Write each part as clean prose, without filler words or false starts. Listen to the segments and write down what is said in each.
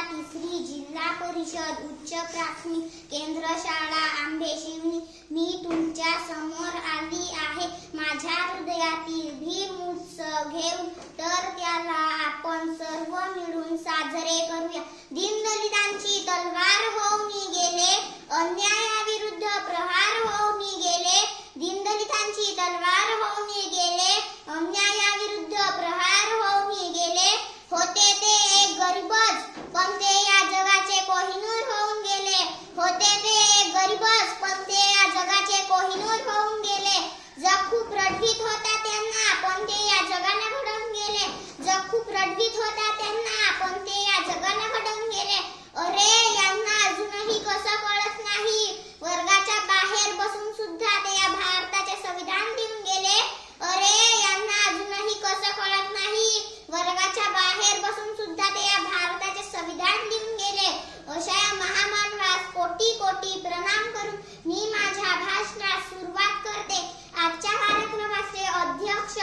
3 जिल्हा परिषद उच्च प्राथमिक केंद्र शाळा आंबेशिवनी मी तुमच्या समोर आली आहे माझ्या हृदयातील भीम उत्सव घेऊन तर त्याला आपण सर्व मिळून साजरे करूया। दीनदलितांची तलवार होऊन गेले अन्यायाविरुद्ध प्रहार होऊन गेले दीनदलितांची तलवार होऊन गेले अन्यायाविरुद्ध प्रहार होऊन गेले होते ते एक गरीबच पण ते या जगाचे कोहिनूर होऊन गेले होते ते एक गरीबच पण ते या जगाचे कोहिनूर होऊन गेले जग खूप रडवीत होता त्यांना पण ते या जगाला घडवून गेले जग खूप रडवीत होता त्यांना पण ते या जगाला घडवून गेले। अरे यांना अजूनही कसं कळत नाही वर्गाच्या बाहेर बसून सुद्धा ते या भारताचे संविधान देऊन गेले। अरे यांना अजूनही कसं कळत नाही वर्गाच्या बाहेर बसून सुद्धा ते या भारताचे संविधान देऊन गेले। अशा या महामानवास कोटी कोटी प्रणाम करून मी माझ्या भाषणास सुरुवात करते। आजच्या कार्यक्रमाचे अध्यक्ष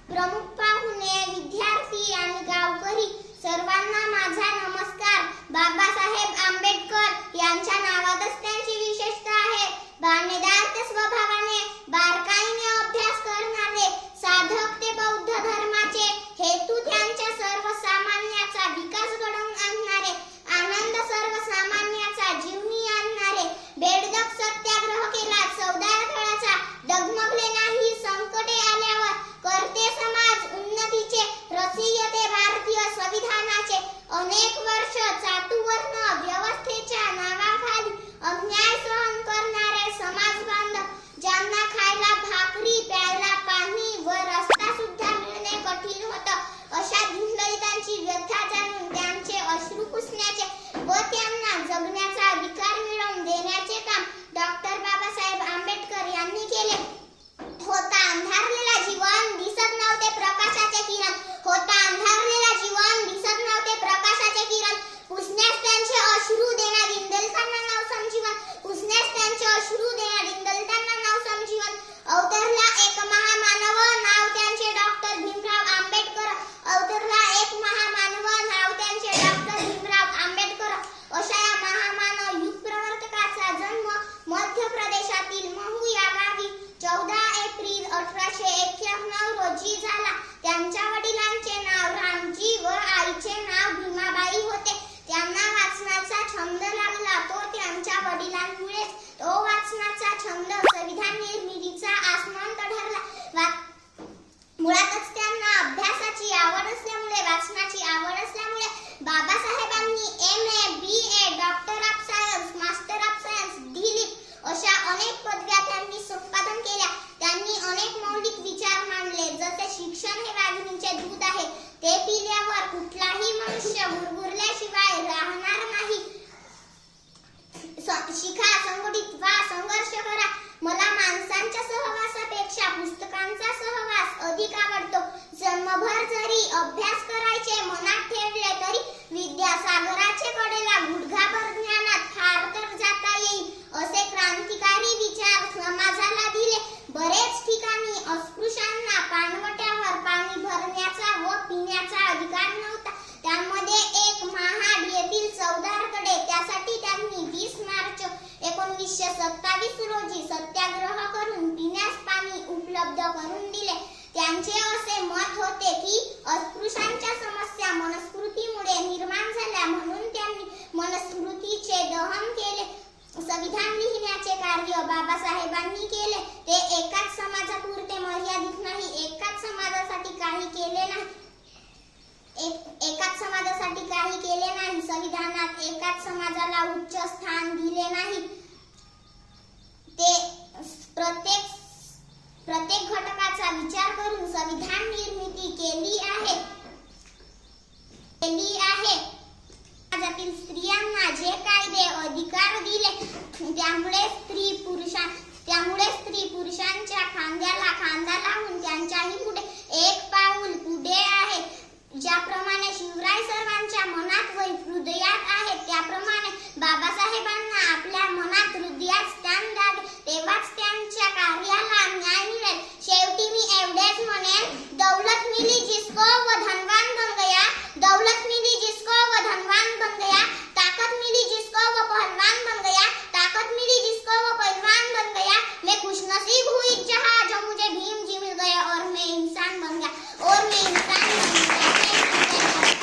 प्रमुख पाहुणे विद्यार्थी आणि गावकरी सर्वांना माझा नमस्कार। बाबासाहेब आंबेडकर यांच्या नावातच त्यांची विशेषता आहे। बाणेदार ते स्वभावाने बारकाईने अभ्यास करणारे साधक ते बौद्ध धर्माचे हेतू त्यांच्या सर्वसामान्याचा विकास घडवून आणणारे आनंद सर्वसामान्याचा जीवनी आणणारे बेडदक सत्याग्रह केला 14 तळाचा डगमगले नाही संकटे आल्यावर करते समाज उन्नतीचे रसिय ते भारतीय संविधानाचे अनेक वर्ष चातुवर्ण व्यवस्थेच्या नावाखाली अन्याय सहन करणारे समाज बांधव ज्यांना खायला भाकरी प्यायला पाणी व रस्ता सुद्धा मिळणे कठीण होतं अशा दीनदलितांची व्यथा जाणून त्यांचे अश्रू पुसण्याचे व त्यांना जगण्याचा अधिकार मिळवून देण्याचे काम डॉक्टर बाबासाहेब आंबेडकर यांनी केले। होता अंधारलेला जीवन दिसत नव्हते प्रकाशाचे किरण होता अंधारलेला जीवन दिसत नव्हते प्रकाशाचे किरण पुसण्यास त्यांचे अश्रू देणार दीनदलितांना नाव संजीवन पुसण्यास त्यांचे अश्रू देणार दीनदलितांना नाव संजीवन अवतरला एक महामानव नाव त्यांचे डॉक्टर भीमराव आंबेडकर अवतरला एक महामानव नाव त्यांचे डॉक्टर भीमराव आंबेडकर। अशा या महामानव युग प्रवर्तकाचा जन्म मध्य प्रदेशातील महू या गावी 14 एप्रिल 1891 रोजी झाला। त्यांच्या वडिलांचे नाव रामजी व आईचे नाव भीमाबाई होते। त्यांना वाचनाचा छंद लागला तो त्यांच्या वडिलांमुळेच तो वाचनाचा छंद संविधान निर्मितीचा आसमंत ठरला। मुळातच त्यांना अभ्यासाची आवड असल्यामुळे वाचनाची आवड असल्यामुळे बाबासाहेबांनी MA BA doctor of science master of science D.Litt अशा अनेक पदव्या त्यांनी संपादन केल्या। त्यांनी अनेक मौलिक विचार मांडले जसे शिक्षण हे वाघिणीचे दूध आहे ते पिल्यावर कुठलाही मनुष्य गुरगुरल्याशिवाय राहणार नाही। शिका संघटित व्हा संघर्ष करा मला माणसांच्या सहवासापेक्षा पुस्तकांचा सहवास अधिक आवडतो। जन्मभर जरी अभ्यास करायचे मनात ठेवले तरी विद्यासागराचे कडेला गुडघाभर ज्ञानात फार तर जाता येईल असे क्रांतिकारी विचार समाजाला दिले। बरेच ठिकाणी अस्पृश्यांना पाणवट्यावर पाणी भरण्याचा व पिण्याचा अधिकार नव्हता। त्यामध्ये एक महाड येथील चौदारकडे त्यासाठी त्यांनी 20 मार्च 1927 रोजी सत्याग्रह करून पिण्यास पाणी उपलब्ध करून दिले। त्यांचे असे मत होते की अस्पृश्यांच्या समस्या मनस्मृतीमुळे निर्माण झाल्या म्हणून त्यांनी मनस्मृतीचे दहन केले। संविधान लिहिण्याचे कार्य बाबासाहेबांनी केले ते एकाच समाजापुरते मर्यादित नाही एकाच समाजासाठी काही केले नाही संविधानात एकाच समाजाला उच्च स्थान दिले नाही ते प्रत्येक घटकाचा विचार करून संविधान निर्मिती केली आहे। समाजातील स्त्रियांना जे कायदे अधिकार दिले त्यामुळे स्त्री पुरुषांच्या खांद्याला खांदा लावून त्यांच्याही पुढे एक पाऊल पुढे आहे। ज्याप्रमाणे शिवराय सर्वांच्या